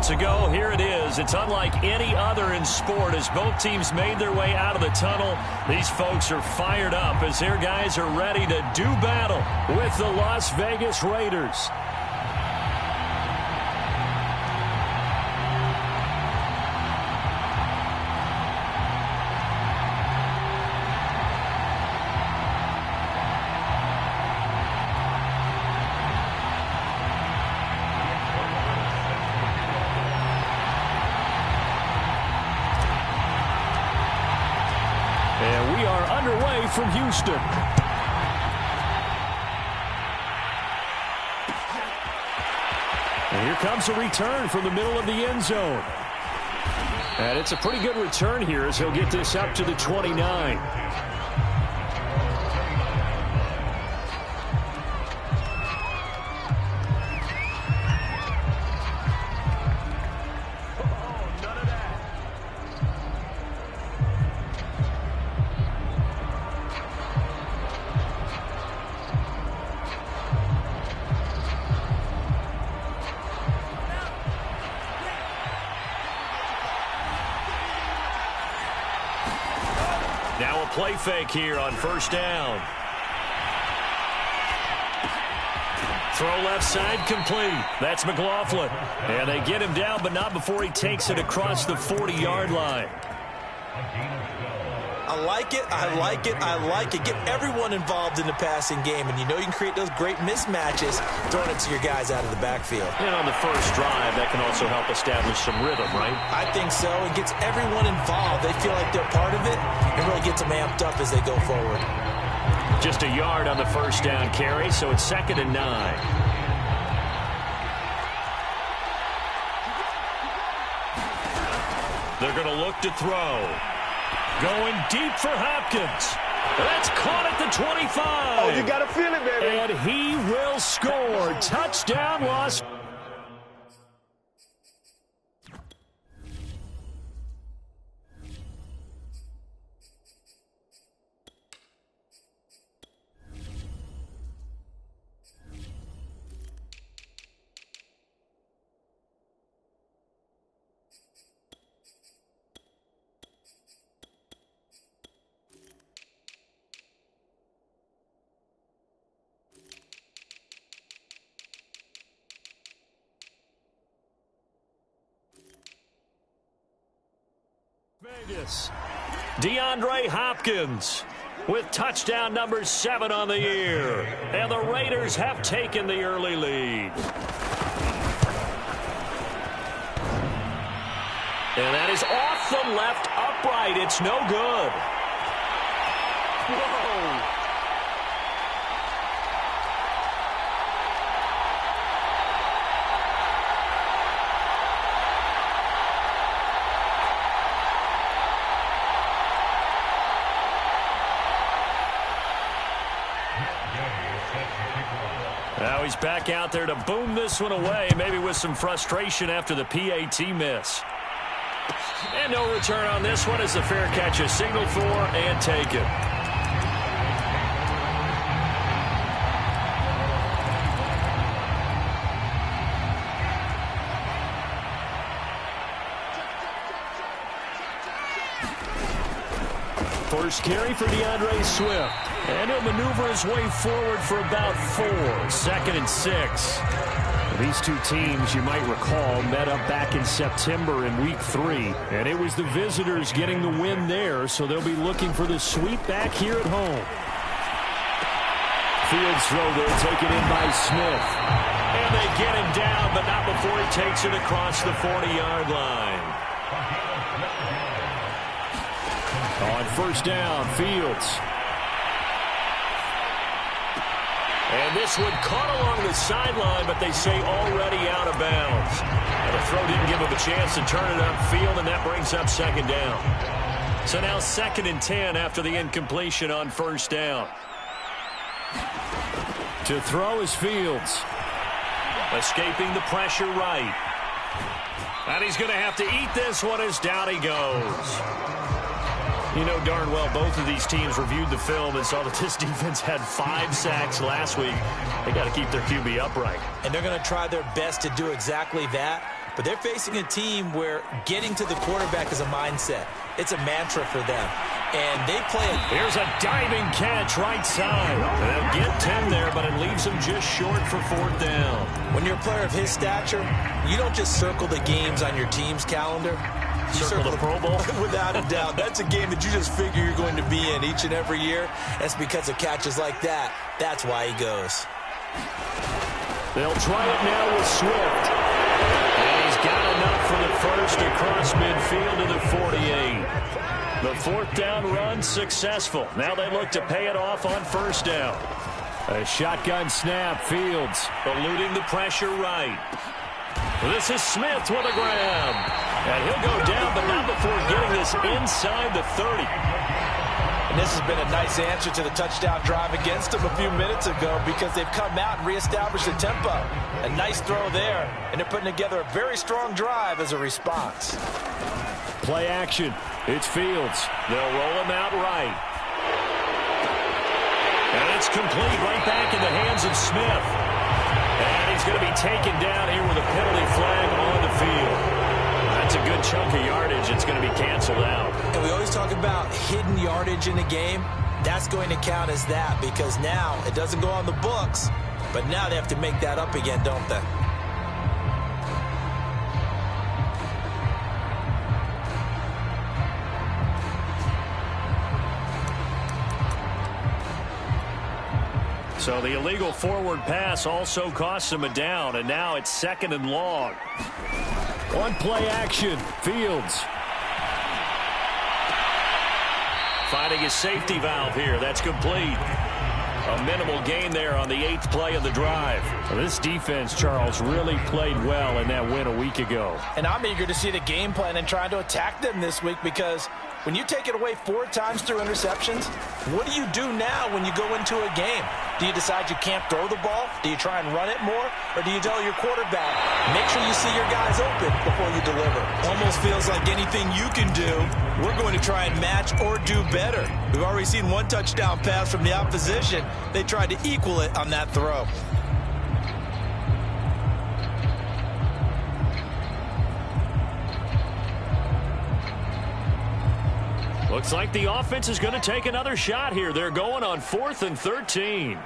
minutes ago, here it is. It's unlike any other in sport as both teams made their way out of the tunnel. These folks are fired up as their guys are ready to do battle with the Las Vegas Raiders. And we are underway from Houston. And here comes a return from the middle of the end zone. And it's a pretty good return here as he'll get this up to the 29. Now a play fake here on first down. Throw left side complete. That's McLaughlin. And they get him down, but not before he takes it across the 40-yard line. I like it, I like it, I like it. Get everyone involved in the passing game, and you know you can create those great mismatches throwing it to your guys out of the backfield. And on the first drive, that can also help establish some rhythm, right? I think so. It gets everyone involved. They feel like they're part of it and really gets them amped up as they go forward. Just a yard on the first down carry, so it's 2nd and 9. They're going to look to throw. Going deep for Hopkins. That's caught at the 25. Oh, you got to feel it, baby. And he will score. Touchdown, Las. Vegas. DeAndre Hopkins with touchdown number 7 on the year. And the Raiders have taken the early lead. And that is off the left upright. It's no good. Whoa. Now he's back out there to boom this one away, maybe with some frustration after the PAT miss. And no return on this one as the fair catch is signaled for and taken. First carry for DeAndre Swift. And he'll maneuver his way forward for about 4. 2nd and 6. These two teams, you might recall, met up back in September in Week 3. And it was the visitors getting the win there, so they'll be looking for the sweep back here at home. Fields throw there, taken in by Smith. And they get him down, but not before he takes it across the 40-yard line. On first down, Fields. And this one caught along the sideline, but they say already out of bounds. And the throw didn't give him a chance to turn it upfield, and that brings up 2nd down. So now 2nd and 10 after the incompletion on first down. To throw is Fields. Escaping the pressure right. And he's going to have to eat this one as down he goes. You know darn well both of these teams reviewed the film and saw that this defense had 5 sacks last week. They got to keep their QB upright. And they're going to try their best to do exactly that. but they're facing a team where getting to the quarterback is a mindset. It's a mantra for them. And they play it. Here's a diving catch right side. They'll get 10 there, but it leaves them just short for 4th down. When you're a player of his stature, you don't just circle the games on your team's calendar. You circle the Pro Bowl? Without a doubt. That's a game that you just figure you're going to be in each and every year. That's because of catches like that. That's why he goes. They'll try it now with Swift. And he's got enough for the first across midfield to the 48. The 4th down run successful. Now they look to pay it off on 1st down. A shotgun snap. Fields eluding the pressure right. This is Smith with a grab. And he'll go down, but not before getting this inside the 30. And this has been a nice answer to the touchdown drive against them a few minutes ago because they've come out and reestablished the tempo. A nice throw there, and they're putting together a very strong drive as a response. Play action. It's Fields. They'll roll him out right. And it's complete right back in the hands of Smith. And he's going to be taken down here with a penalty flag on the field. That's a good chunk of yardage. It's going to be canceled out. And we always talk about hidden yardage in a game. That's going to count as that because now it doesn't go on the books, but now they have to make that up again, don't they? So the illegal forward pass also costs him a down, and now it's 2nd and long. On play action, Fields. Finding his safety valve here. That's complete. A minimal gain there on the 8th play of the drive. Well, this defense, Charles, really played well in that win a week ago. And I'm eager to see the game plan and trying to attack them this week because when you take it away 4 times through interceptions, what do you do now when you go into a game? Do you decide you can't throw the ball? Do you try and run it more? Or do you tell your quarterback, make sure you see your guys open before you deliver? Almost feels like anything you can do, we're going to try and match or do better. We've already seen 1 touchdown pass from the opposition. They tried to equal it on that throw. Looks like the offense is going to take another shot here. They're going on 4th and 13.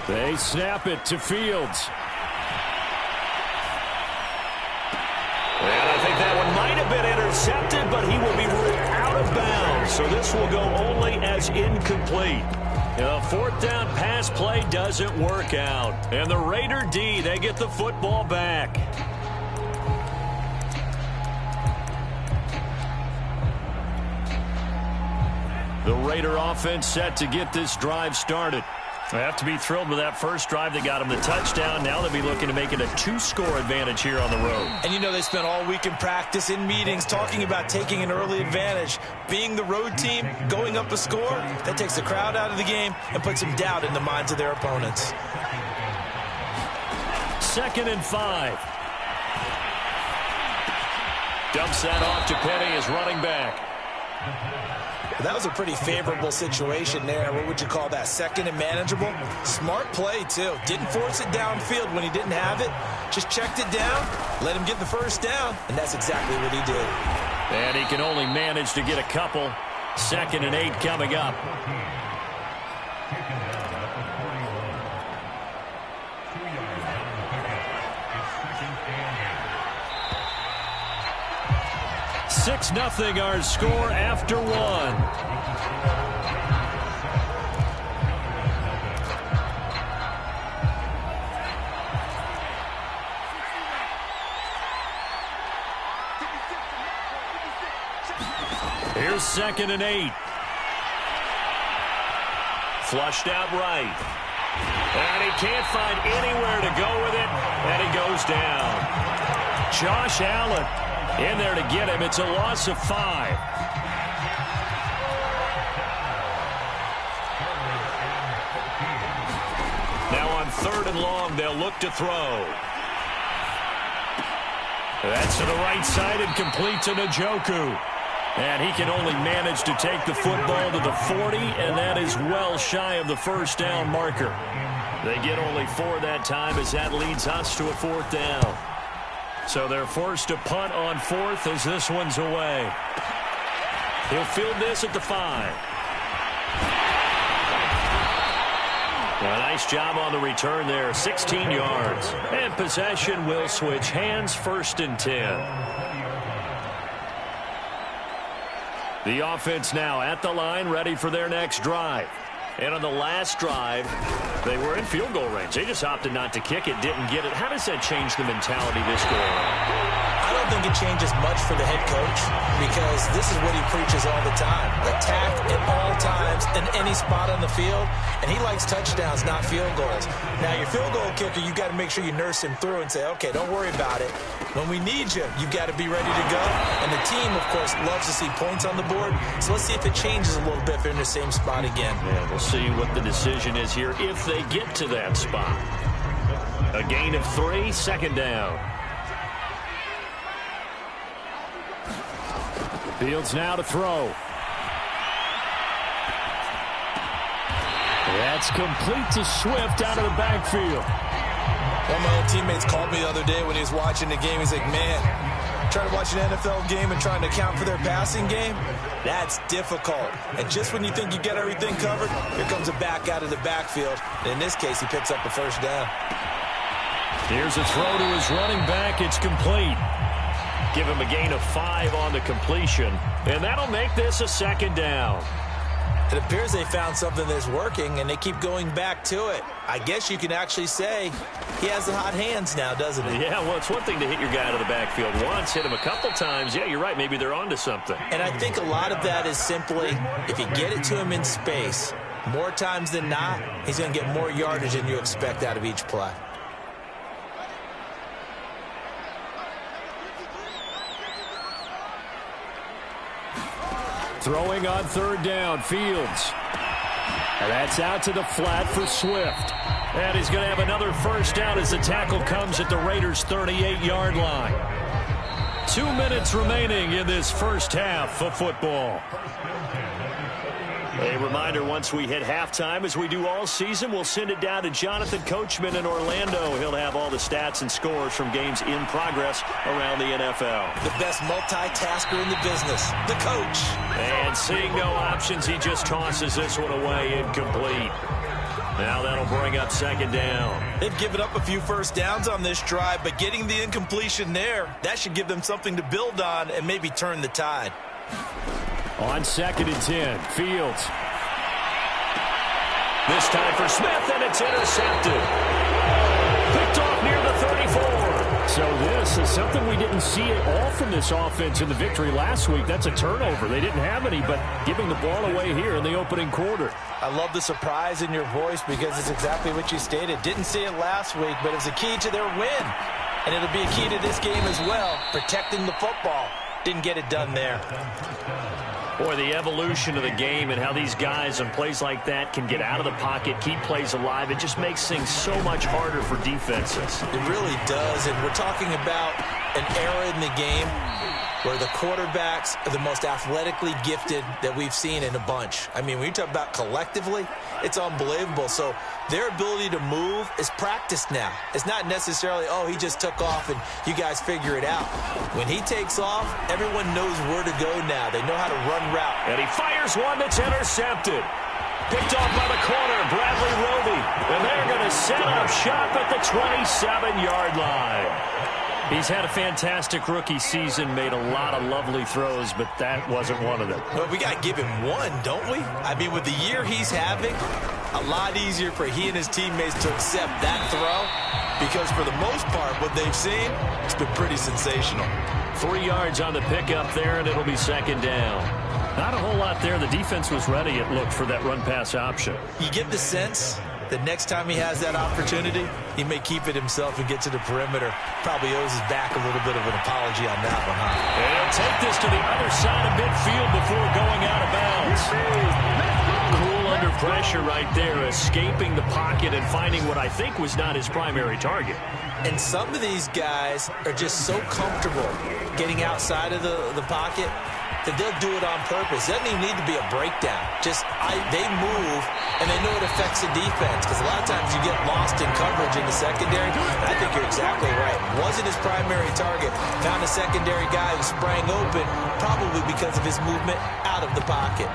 They snap it to Fields. And I think that one might have been intercepted, but he will be ruled out of bounds. So this will go only as incomplete. The 4th down pass play doesn't work out. And the Raider D, they get the football back. The Raider offense set to get this drive started. They have to be thrilled with that first drive that got them the touchdown. Now they'll be looking to make it a 2-score advantage here on the road. And you know they spent all week in practice, in meetings, talking about taking an early advantage. Being the road team, going up a score, that takes the crowd out of the game and puts some doubt in the minds of their opponents. 2nd and 5. Dumps that off to Penny as running back. That was a pretty favorable situation there. What would you call that? 2nd and manageable? Smart play, too. Didn't force it downfield when he didn't have it. Just checked it down, let him get the first down, and that's exactly what he did. And he can only manage to get a couple. 2nd and 8 coming up. Six nothing our score after 1. Here's 2nd and 8. Flushed out right. And he can't find anywhere to go with it, and he goes down. Josh Allen in there to get him. It's a loss of 5. Now on 3rd and long, they'll look to throw. That's to the right side and complete to Njoku. And he can only manage to take the football to the 40, and that is well shy of the first down marker. They get only 4 that time as that leads us to a 4th down. So they're forced to punt on 4th as this one's away. He'll field this at the 5. A nice job on the return there, 16 yards. And possession will switch hands, 1st and 10. The offense now at the line, ready for their next drive. And on the last drive, they were in field goal range. They just opted not to kick it, didn't get it. How does that change the mentality this go around? I don't think it changes much for the head coach because this is what he preaches all the time. Attack at all times in any spot on the field, and he likes touchdowns, not field goals. Now, your field goal kicker, you got to make sure you nurse him through and say, okay, don't worry about it. When we need you, you've got to be ready to go. And the team, of course, loves to see points on the board. So let's see if it changes a little bit if they're in the same spot again. Yeah, we'll see what the decision is here if they get to that spot. A gain of 3, 2nd down. Fields now to throw. That's complete to Swift out of the backfield. One of my old teammates called me the other day when he was watching the game. He's like, man, trying to watch an NFL game and trying to account for their passing game, that's difficult. And just when you think you get everything covered, here comes a back out of the backfield. And in this case, he picks up the 1st down. Here's a throw to his running back. It's complete. Give him a gain of 5 on the completion, and that'll make this a 2nd down. It appears they found something that's working, and they keep going back to it. I guess you can actually say he has the hot hands now, doesn't he? Yeah, well, it's one thing to hit your guy out of the backfield once, hit him a couple times. Yeah, you're right. Maybe they're onto something. And I think a lot of that is simply if you get it to him in space, more times than not, he's going to get more yardage than you expect out of each play. Throwing on 3rd down, Fields. And that's out to the flat for Swift. And he's going to have another 1st down as the tackle comes at the Raiders' 38-yard line. 2 minutes remaining in this first half of football. A reminder, once we hit halftime, as we do all season, we'll send it down to Jonathan Coachman in Orlando. He'll have all the stats and scores from games in progress around the NFL. The best multitasker in the business, the coach. And seeing no options, he just tosses this one away, incomplete. Now that'll bring up 2nd down. They've given up a few 1st downs on this drive, but getting the incompletion there, that should give them something to build on and maybe turn the tide. On 2nd and 10, Fields. This time for Smith, and it's intercepted. Picked off near the 34. So this is something we didn't see at all from this offense in the victory last week. That's a turnover. They didn't have any, but giving the ball away here in the opening quarter. I love the surprise in your voice because it's exactly what you stated. Didn't see it last week, but it's a key to their win. And it'll be a key to this game as well, protecting the football. Didn't get it done there. Boy, the evolution of the game and how these guys on plays like that can get out of the pocket, keep plays alive, it just makes things so much harder for defenses. It really does, and we're talking about an era in the game where the quarterbacks are the most athletically gifted that we've seen in a bunch. I mean, when you talk about collectively, it's unbelievable. So their ability to move is practiced now. It's not necessarily, oh, he just took off and you guys figure it out. When he takes off, everyone knows where to go now. They know how to run route. And he fires one that's intercepted. Picked off by the corner, Bradley Roby. And they're going to set up shop at the 27-yard line. He's had a fantastic rookie season, made a lot of lovely throws, but that wasn't one of them. Well, we got to give him one, don't we? I mean, with the year he's having, a lot easier for he and his teammates to accept that throw because for the most part, what they've seen, it's been pretty sensational. 3 yards on the pickup there, and it'll be 2nd down. Not a whole lot there. The defense was ready, it looked, for that run-pass option. You get the sense that next time he has that opportunity, he may keep it himself and get to the perimeter. Probably owes his back a little bit of an apology on that one, huh? And he'll take this to the other side of midfield before going out of bounds. Cool under pressure right there, escaping the pocket and finding what I think was not his primary target. And some of these guys are just so comfortable getting outside of the pocket that they'll do it on purpose. It doesn't even need to be a breakdown. Just they move, and they know it affects the defense, because a lot of times you get lost in coverage in the secondary. And I think you're exactly right. Wasn't his primary target. Found a secondary guy who sprang open, probably because of his movement out of the pocket.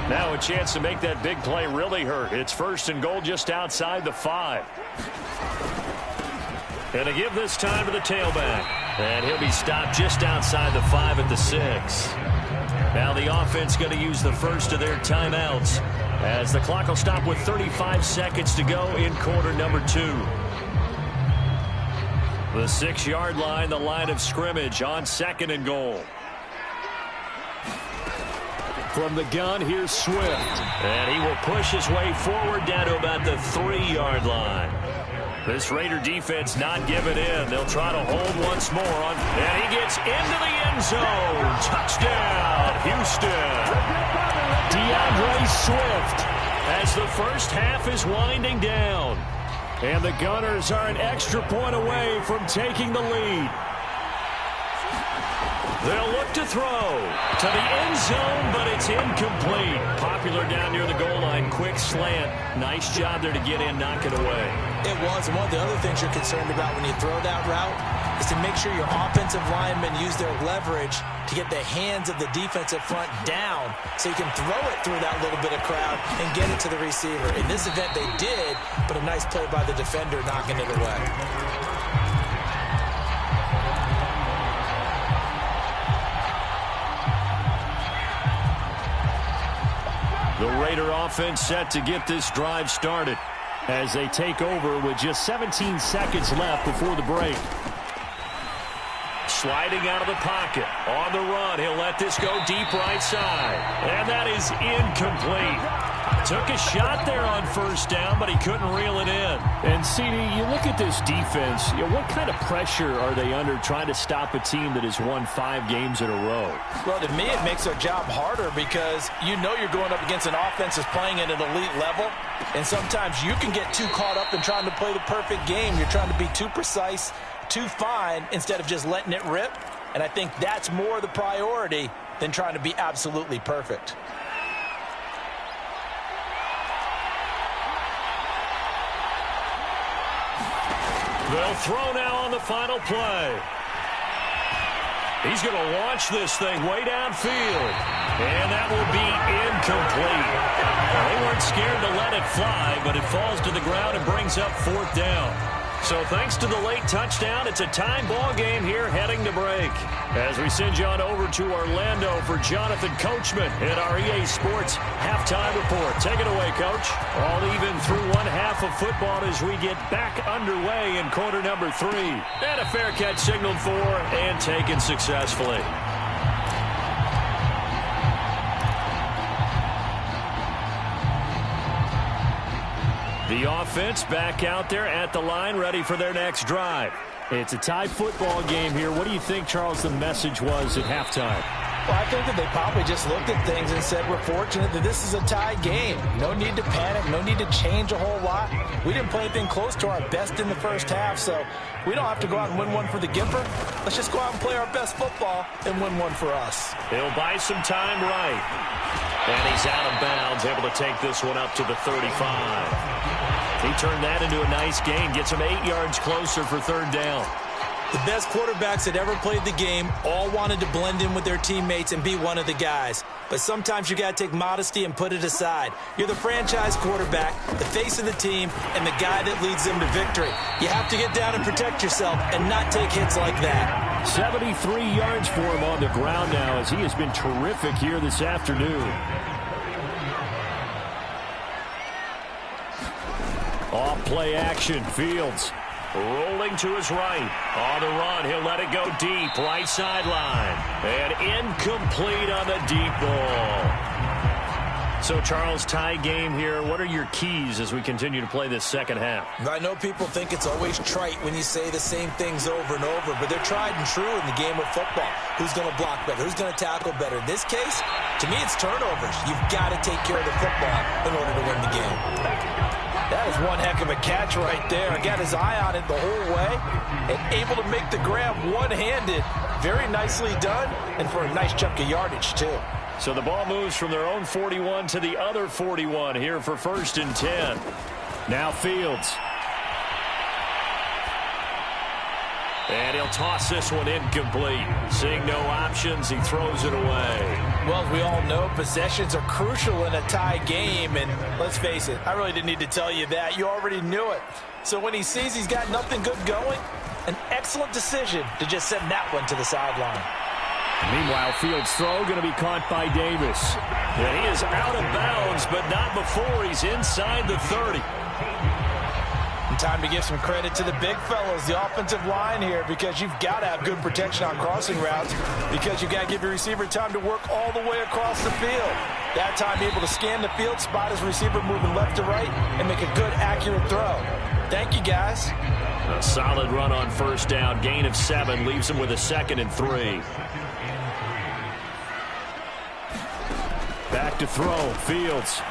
Now a chance to make that big play really hurt. It's 1st and goal just outside the 5. And to give this time to the tailback. And he'll be stopped just outside the 5 at the 6. Now the offense going to use the first of their timeouts, as the clock will stop with 35 seconds to go in quarter number 2. The 6-yard line, the line of scrimmage on 2nd and goal. From the gun, here's Swift. And he will push his way forward down to about the 3-yard line. This Raider defense not giving in. They'll try to hold once more. And he gets into the end zone. Touchdown, Houston. DeAndre Swift, as the first half is winding down. And the Gunners are an extra point away from taking the lead. They'll look to throw to the end zone, but it's incomplete. Popular down near the goal line. Quick slant. Nice job there to get in, knock it away. It was. And one of the other things you're concerned about when you throw that route is to make sure your offensive linemen use their leverage to get the hands of the defensive front down so you can throw it through that little bit of crowd and get it to the receiver. In this event, they did, but a nice play by the defender knocking it away. The Raider offense set to get this drive started as they take over with just 17 seconds left before the break. Sliding out of the pocket. On the run, he'll let this go deep right side. And that is incomplete. Took a shot there on 1st down, but he couldn't reel it in. And, CD, you look at this defense, what kind of pressure are they under trying to stop a team that has won 5 games in a row? Well, to me, it makes their job harder because you know you're going up against an offense that's playing at an elite level, and sometimes you can get too caught up in trying to play the perfect game. You're trying to be too precise, too fine, instead of just letting it rip. And I think that's more the priority than trying to be absolutely perfect. They'll throw now on the final play. He's going to launch this thing way downfield. And that will be incomplete. They weren't scared to let it fly, but it falls to the ground and brings up 4th down. So thanks to the late touchdown, it's a time ball game here heading to break. As we send you on over to Orlando for Jonathan Coachman at our EA Sports Halftime Report. Take it away, Coach. All even through one half of football as we get back underway in quarter number 3. And a fair catch signaled for and taken successfully. The offense back out there at the line, ready for their next drive. It's a tie football game here. What do you think, Charles, the message was at halftime? Well, I think that they probably just looked at things and said, we're fortunate that this is a tie game. No need to panic, no need to change a whole lot. We didn't play anything close to our best in the first half, so we don't have to go out and win one for the Gipper. Let's just go out and play our best football and win one for us. He'll buy some time right. And he's out of bounds, able to take this one up to the 35. He turned that into a nice gain, gets him 8 yards closer for 3rd down. The best quarterbacks that ever played the game all wanted to blend in with their teammates and be one of the guys. But sometimes you got to take modesty and put it aside. You're the franchise quarterback, the face of the team, and the guy that leads them to victory. You have to get down and protect yourself and not take hits like that. 73 yards for him on the ground now as he has been terrific here this afternoon. Off play action, Fields rolling to his right. On the run, he'll let it go deep, right sideline. And incomplete on the deep ball. So, Charles, tie game here. What are your keys as we continue to play this second half? I know people think it's always trite when you say the same things over and over, but they're tried and true in the game of football. Who's going to block better? Who's going to tackle better? In this case, to me, it's turnovers. You've got to take care of the football in order to win the game. That is one heck of of a catch right there. Got his eye on it the whole way and able to make the grab one-handed. Very nicely done, and for a nice chunk of yardage, too. So the ball moves from their own 41 to the other 41 here for 1st and 10. Now Fields. And he'll toss this one incomplete. Seeing no options, he throws it away. Well, as we all know, possessions are crucial in a tie game. And let's face it, I really didn't need to tell you that. You already knew it. So when he sees he's got nothing good going, an excellent decision to just send that one to the sideline. Meanwhile, Fields' throw going to be caught by Davis. And he is out of bounds, but not before he's inside the 30. And time to give some credit to the big fellows, the offensive line here, because you've got to have good protection on crossing routes, because you've got to give your receiver time to work all the way across the field. That time able to scan the field, spot his receiver moving left to right, and make a good, accurate throw. Thank you, guys. A solid run on 1st down. Gain of 7 leaves him with a 2nd and 3. Back to throw. Fields.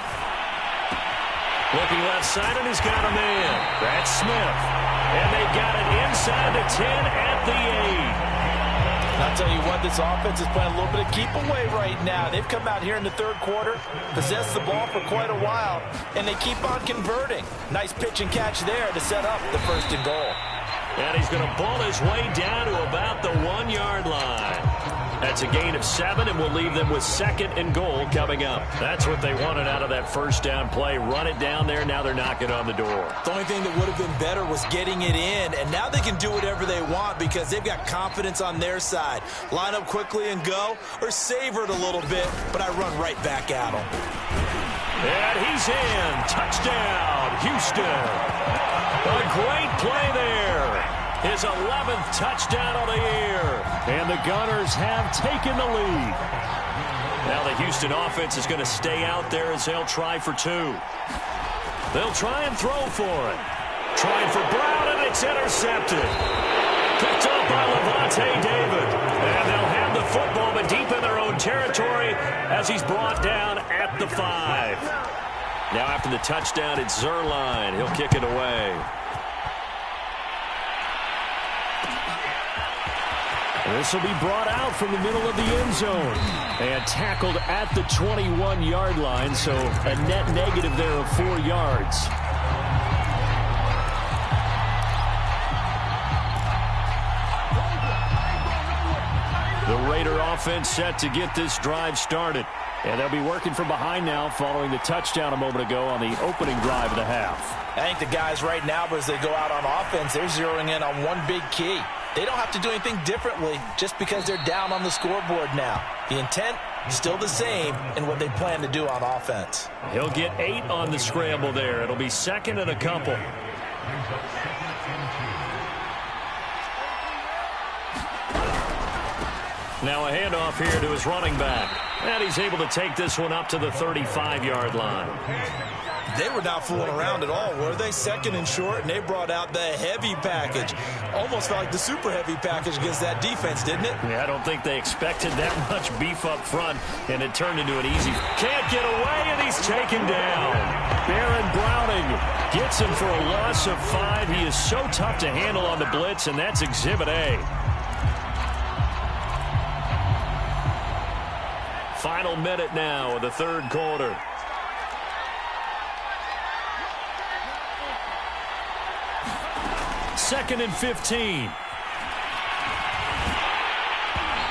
Looking left side, and he's got a man. That's Smith. And they've got it inside the 10 at the 8. I'll tell you what, this offense is playing a little bit of keep away right now. They've come out here in the 3rd quarter, possessed the ball for quite a while, and they keep on converting. Nice pitch and catch there to set up the 1st and goal. And he's going to ball his way down to about the 1-yard line. That's a gain of 7, and we'll leave them with 2nd and goal coming up. That's what they wanted out of that 1st down play. Run it down there. Now they're knocking on the door. The only thing that would have been better was getting it in, and now they can do whatever they want because they've got confidence on their side. Line up quickly and go, or savor it a little bit, but I run right back at them. And he's in. Touchdown, Houston. A great play there. His 11th touchdown of the year. And the Gunners have taken the lead. Now the Houston offense is going to stay out there as they'll try for 2. They'll try and throw for it. Trying for Brown, and it's intercepted. Picked up by Levante David. And they'll have the football, but deep in their own territory as he's brought down at the 5. Now after the touchdown, it's Zerline. He'll kick it away. This will be brought out from the middle of the end zone and tackled at the 21-yard line, so a net negative there of 4 yards. The Raider offense set to get this drive started. And they'll be working from behind now following the touchdown a moment ago on the opening drive of the half. I think the guys right now, as they go out on offense, they're zeroing in on one big key. They don't have to do anything differently just because they're down on the scoreboard now. The intent still the same in what they plan to do on offense. He'll get 8 on the scramble there. It'll be 2nd and a couple. Now a handoff here to his running back. And he's able to take this one up to the 35-yard line. They were not fooling around at all, were they? 2nd and short, and they brought out the heavy package. Almost felt like the super heavy package against that defense, didn't it? Yeah, I don't think they expected that much beef up front, and it turned into an easy. Can't get away, and he's taken down. Baron Browning gets him for a loss of 5. He is so tough to handle on the blitz, and that's Exhibit A. Final minute now of the 3rd quarter. Second and 15.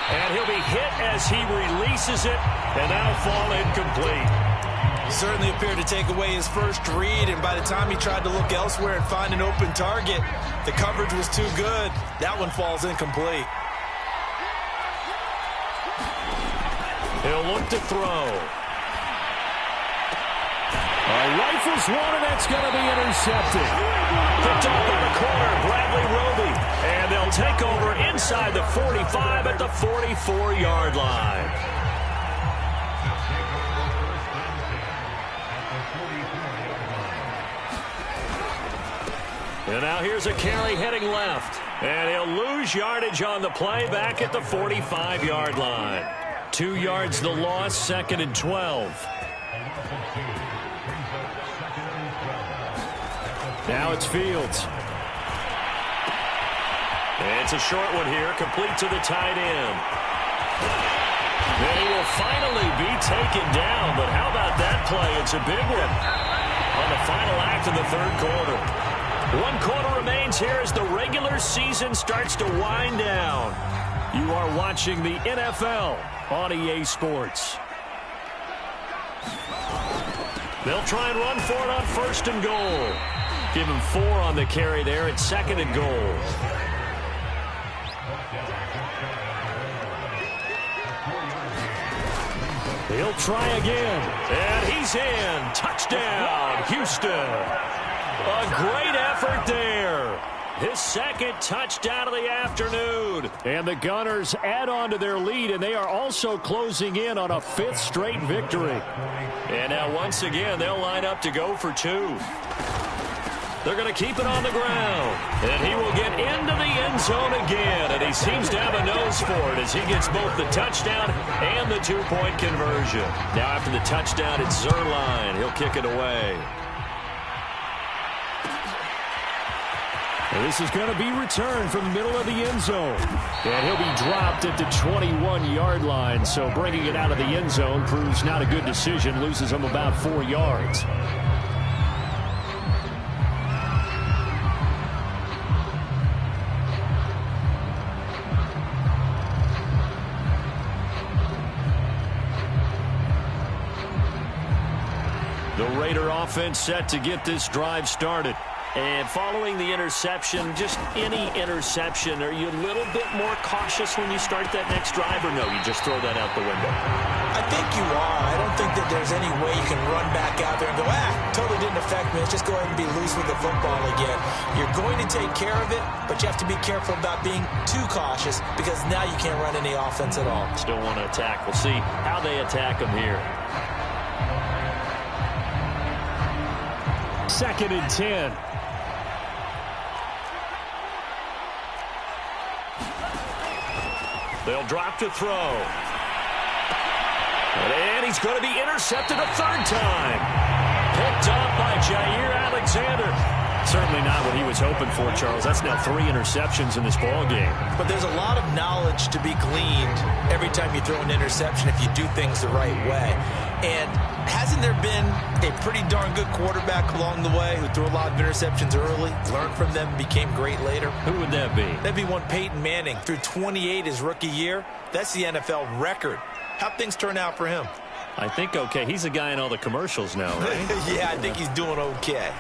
And he'll be hit as he releases it, and that'll fall incomplete. Certainly appeared to take away his first read, and by the time he tried to look elsewhere and find an open target, the coverage was too good. That one falls incomplete. He'll look to throw. Rifles one, and that's going to be intercepted. Picked off by the corner, Bradley Roby. And they'll take over inside the 45 at the 44-yard line. And now here's a carry heading left. And he'll lose yardage on the play back at the 45-yard line. 2 yards the loss, 2nd and 12. Now it's Fields. It's a short one here, complete to the tight end. And he will finally be taken down, but how about that play? It's a big one on the final act of the third quarter. 1 quarter remains here as the regular season starts to wind down. You are watching the NFL on EA Sports. They'll try and run for it on 1st and goal. Give him 4 on the carry there at 2nd and goal. He'll try again. And he's in. Touchdown, Houston. A great effort there. His 2nd touchdown of the afternoon. And the Gunners add on to their lead, and they are also closing in on a 5th straight victory. And now once again, they'll line up to go for 2. They're going to keep it on the ground. And he will get into the end zone again. And he seems to have a nose for it as he gets both the touchdown and the 2-point conversion. Now after the touchdown, it's Zerline. He'll kick it away. And this is going to be returned from the middle of the end zone. And he'll be dropped at the 21-yard line. So bringing it out of the end zone proves not a good decision. Loses him about 4 yards. The Raider offense set to get this drive started. And following the interception, just any interception, are you a little bit more cautious when you start that next drive, or no, you just throw that out the window? I think you are. I don't think that there's any way you can run back out there and go, totally didn't affect me. Let's just go ahead and be loose with the football again. You're going to take care of it, but you have to be careful about being too cautious because now you can't run any offense at all. Still want to attack. We'll see how they attack them here. 2nd and 10. They'll drop to throw. And he's going to be intercepted a 3rd time. Picked up by Jair Alexander. Certainly not what he was hoping for, Charles. That's now 3 interceptions in this ball game. But there's a lot of knowledge to be gleaned every time you throw an interception if you do things the right way. And hasn't there been a pretty darn good quarterback along the way who threw a lot of interceptions early, learned from them, became great later? Who would that be? That'd be one Peyton Manning. Threw 28 his rookie year. That's the NFL record. How'd things turn out for him? I think okay. He's a guy in all the commercials now, right? Yeah, I think he's doing okay.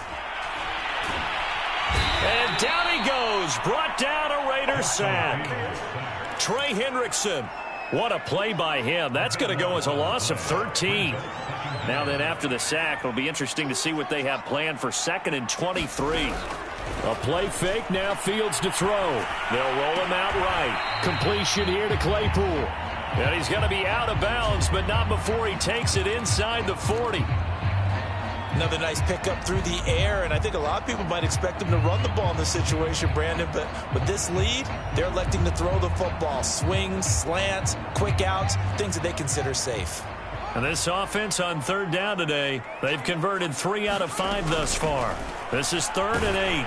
And down he goes. Brought down a Raider sack. Trey Hendrickson. What a play by him. That's going to go as a loss of 13. Now then, after the sack, it'll be interesting to see what they have planned for 2nd and 23. A play fake, now Fields to throw. They'll roll him out right. Completion here to Claypool. And he's going to be out of bounds, but not before he takes it inside the 40. Another nice pickup through the air, and I think a lot of people might expect him to run the ball in this situation, Brandon, but with this lead, they're electing to throw the football. Swings, slants, quick outs, things that they consider safe. And this offense on 3rd down today, they've converted 3 out of 5 thus far. This is 3rd and 8.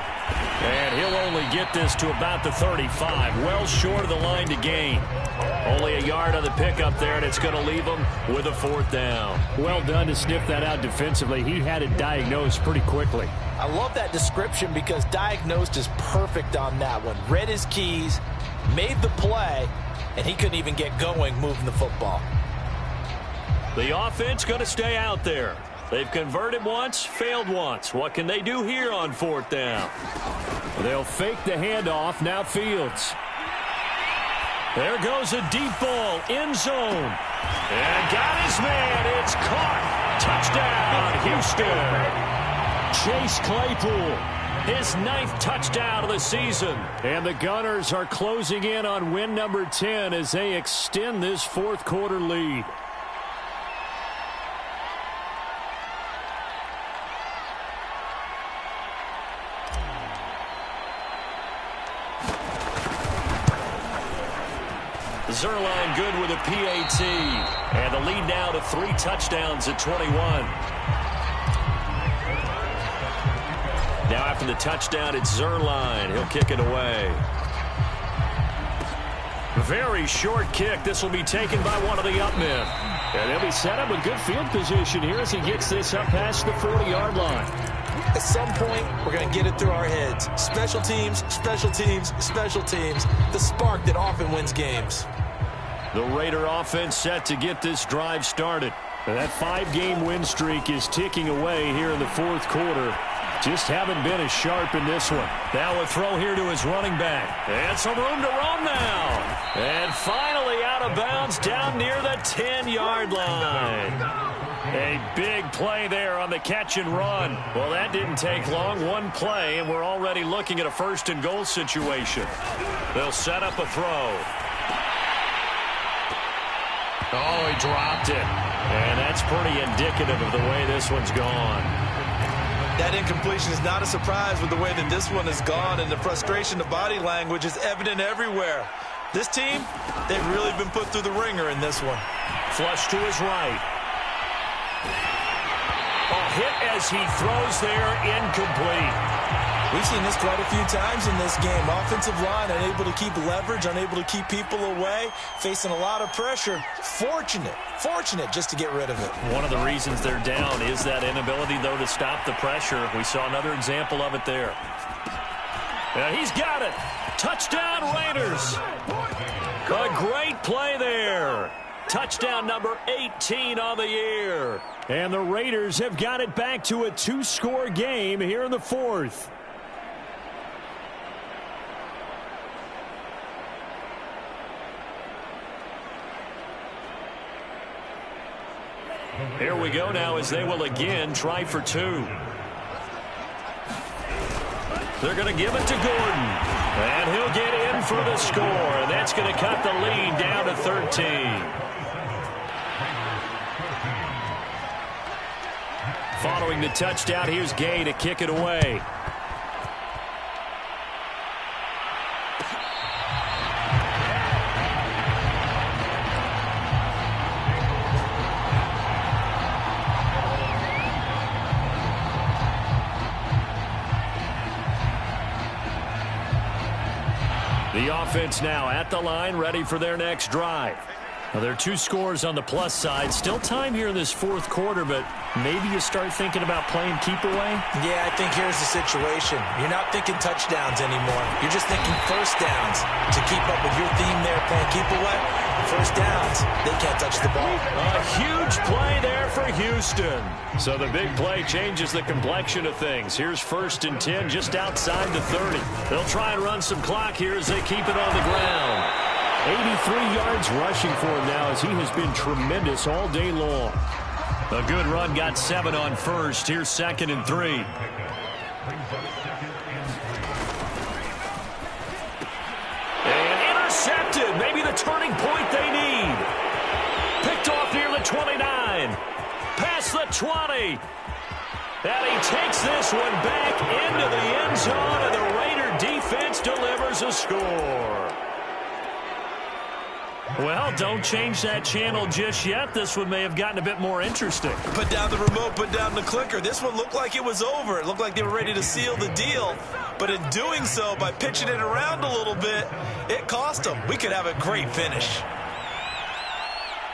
And he'll only get this to about the 35, well short of the line to gain. Only a yard on the pickup there, and it's going to leave him with a 4th down. Well done to sniff that out defensively. He had it diagnosed pretty quickly. I love that description because diagnosed is perfect on that one. Read his keys, made the play, and he couldn't even get going moving the football. The offense going to stay out there. They've converted once, failed once. What can they do here on 4th down? They'll fake the handoff. Now Fields. There goes a deep ball, end zone. And got his man. It's caught. Touchdown, Houston. Chase Claypool, his 9th touchdown of the season. And the Gunners are closing in on win number 10 as they extend this 4th quarter lead. Zerline good with a PAT. And the lead now to 3 touchdowns at 21. Now after the touchdown, it's Zerline. He'll kick it away. Very short kick. This will be taken by one of the up men. And he'll be set up with good field position here as he gets this up past the 40-yard line. At some point, we're going to get it through our heads. Special teams, special teams, special teams. The spark that often wins games. The Raider offense set to get this drive started. And that 5-game win streak is ticking away here in the fourth quarter. Just haven't been as sharp in this one. Now a throw here to his running back. And some room to run now. And finally out of bounds down near the 10-yard line. A big play there on the catch and run. Well, that didn't take long. One play, and we're already looking at a first-and-goal situation. They'll set up a throw. Oh, he dropped it. And that's pretty indicative of the way this one's gone. That incompletion is not a surprise with the way that this one has gone, and the frustration, the body language is evident everywhere. This team, they've really been put through the ringer in this one. Flush to his right. A hit as he throws there, incomplete. We've seen this quite a few times in this game. Offensive line unable to keep leverage, unable to keep people away, facing a lot of pressure. Fortunate just to get rid of it. One of the reasons they're down is that inability, though, to stop the pressure. We saw another example of it there. He's got it. Touchdown, Raiders. A great play there. Touchdown number 18 on the year. And the Raiders have got it back to a 2-score game here in the fourth. Here we go now as they will again try for 2. They're going to give it to Gordon. And he'll get in for the score. And that's going to cut the lead down to 13. Following the touchdown, here's Gay to kick it away. The offense now at the line, ready for their next drive. Well, there are 2 scores on the plus side. Still time here in this fourth quarter, but maybe you start thinking about playing keep away? Yeah, I think here's the situation. You're not thinking touchdowns anymore. You're just thinking first downs. To keep up with your theme there, playing keep away, first downs, they can't touch the ball. A huge play there for Houston. So the big play changes the complexion of things. Here's 1st and 10 just outside the 30. They'll try and run some clock here as they keep it on the ground. 83 yards rushing for him now as he has been tremendous all day long. A good run, got 7 on first. Here's 2nd and 3. And intercepted. Maybe the turning point they need. Picked off near the 29. Past the 20. And he takes this one back into the end zone, and the Raider defense delivers a score. Well, don't change that channel just yet. This one may have gotten a bit more interesting. Put down the remote, put down the clicker. This one looked like it was over. It looked like they were ready to seal the deal. But in doing so, by pitching it around a little bit, it cost them. We could have a great finish.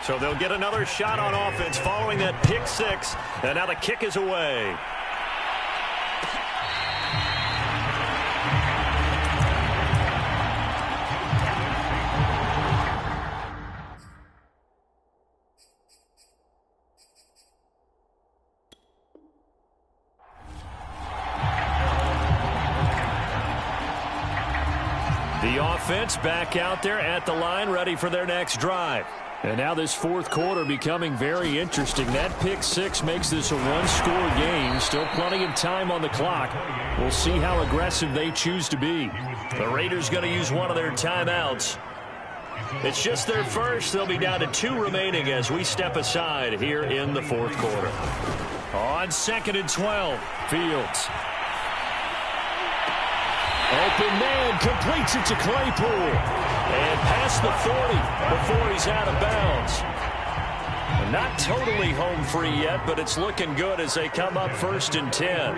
So they'll get another shot on offense following that pick 6. And now the kick is away. The offense back out there at the line, ready for their next drive. And now this fourth quarter becoming very interesting. That pick 6 makes this a 1-score game. Still plenty of time on the clock. We'll see how aggressive they choose to be. The Raiders going to use one of their timeouts. It's just their first. They'll be down to 2 remaining as we step aside here in the fourth quarter. On 2nd and 12, Fields. Open man, completes it to Claypool. And past the 40 before he's out of bounds. Not totally home free yet, but it's looking good as they come up 1st and 10.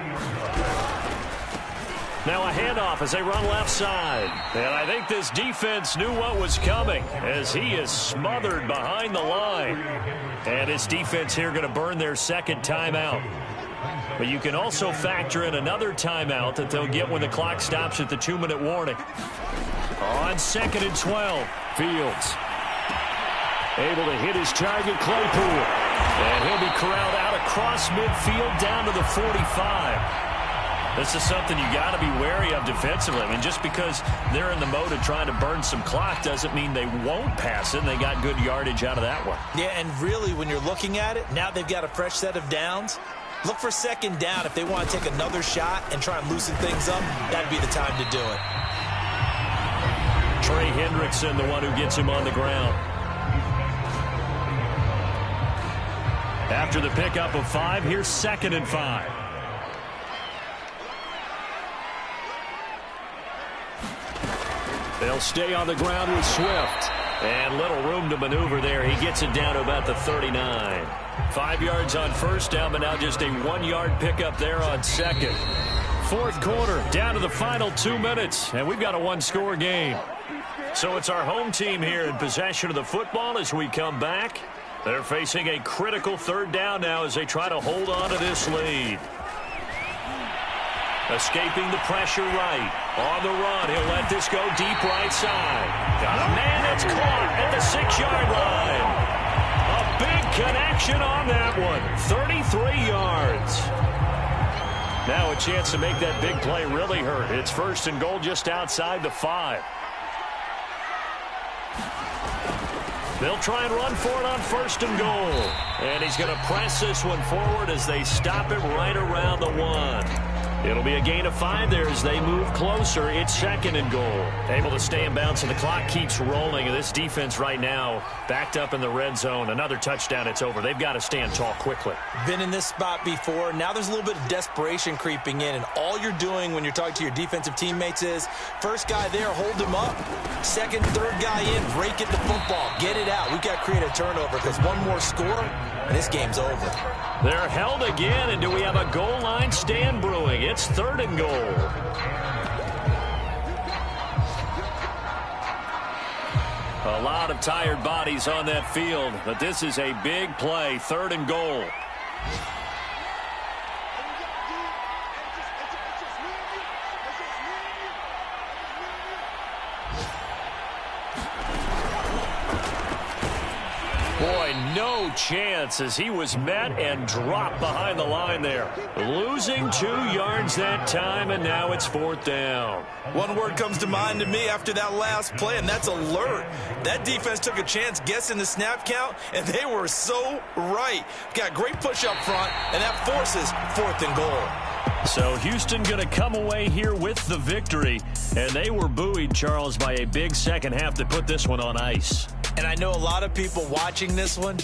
Now a handoff as they run left side. And I think this defense knew what was coming as he is smothered behind the line. And this defense here going to burn their second timeout. But you can also factor in another timeout that they'll get when the clock stops at the 2-minute warning. On 2nd and 12, Fields able to hit his target, Claypool. And he'll be corralled out across midfield down to the 45. This is something you got to be wary of defensively. I mean, just because they're in the mode of trying to burn some clock doesn't mean they won't pass it. And they got good yardage out of that one. Yeah, and really, when you're looking at it, now they've got a fresh set of downs. Look for second down. If they want to take another shot and try and loosen things up, that'd be the time to do it. Trey Hendrickson, the one who gets him on the ground. After the pickup of 5, here's 2nd and 5. They'll stay on the ground with Swift. And little room to maneuver there. He gets it down to about the 39. 5 yards on first down, but now just a 1-yard pickup there on second. Fourth quarter, down to the final 2 minutes, and we've got a one-score game. So it's our home team here in possession of the football as we come back. They're facing a critical third down now as they try to hold on to this lead. Escaping the pressure right. On the run, he'll let this go deep right side. Got a man that's caught at the 6-yard line. A big connection on that one. 33 yards. Now a chance to make that big play really hurt. It's 1st and goal just outside the 5. They'll try and run for it on 1st and goal. And he's going to press this one forward as they stop it right around the 1. It'll be a gain of 5 there as they move closer. It's 2nd and goal. Able to stay in bounds, and the clock keeps rolling. And this defense right now backed up in the red zone. Another touchdown, it's over. They've got to stand tall quickly. Been in this spot before. Now there's a little bit of desperation creeping in, and all you're doing when you're talking to your defensive teammates is first guy there, hold him up. Second, third guy in, break it the football. Get it out. We've got to create a turnover because one more score, and this game's over. They're held again, and do we have a goal line stand brewing? It's 3rd and goal. A lot of tired bodies on that field, but this is a big play. 3rd and goal. Boy, no chance as he was met and dropped behind the line there. Losing 2 yards that time, and now it's 4th down. One word comes to mind to me after that last play, and that's alert. That defense took a chance guessing the snap count, and they were so right. Got great push up front, and that forces 4th and goal. So Houston going to come away here with the victory, and they were buoyed, Charles, by a big second half that put this one on ice. And I know a lot of people watching this one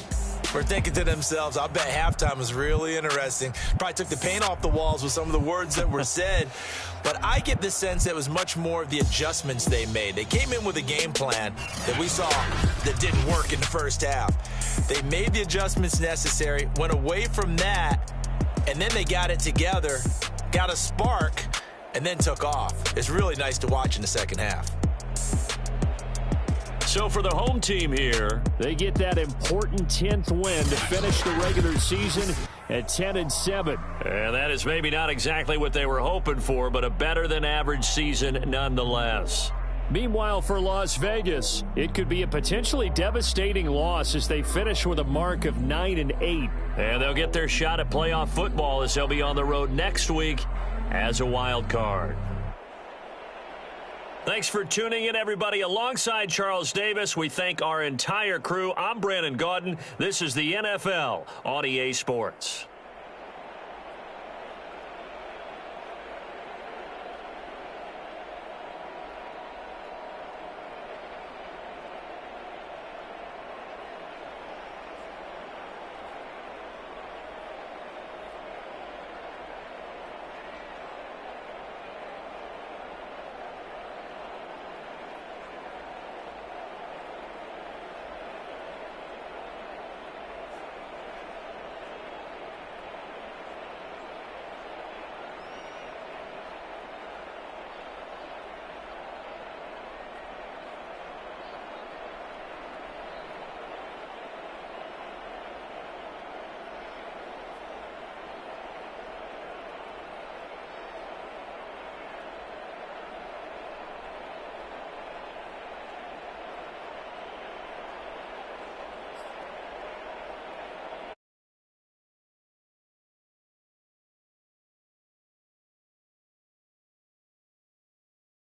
were thinking to themselves, I bet halftime was really interesting. Probably took the paint off the walls with some of the words that were said. But I get the sense that it was much more of the adjustments they made. They came in with a game plan that we saw that didn't work in the first half. They made the adjustments necessary, went away from that, and then they got it together, got a spark, and then took off. It's really nice to watch in the second half. So for the home team here, they get that important 10th win to finish the regular season at 10-7. And that is maybe not exactly what they were hoping for, but a better than average season nonetheless. Meanwhile, for Las Vegas, it could be a potentially devastating loss as they finish with a mark of 9-8. And they'll get their shot at playoff football as they'll be on the road next week as a wild card. Thanks for tuning in, everybody. Alongside Charles Davis, we thank our entire crew. I'm Brandon Gaudin. This is the NFL on EA Sports.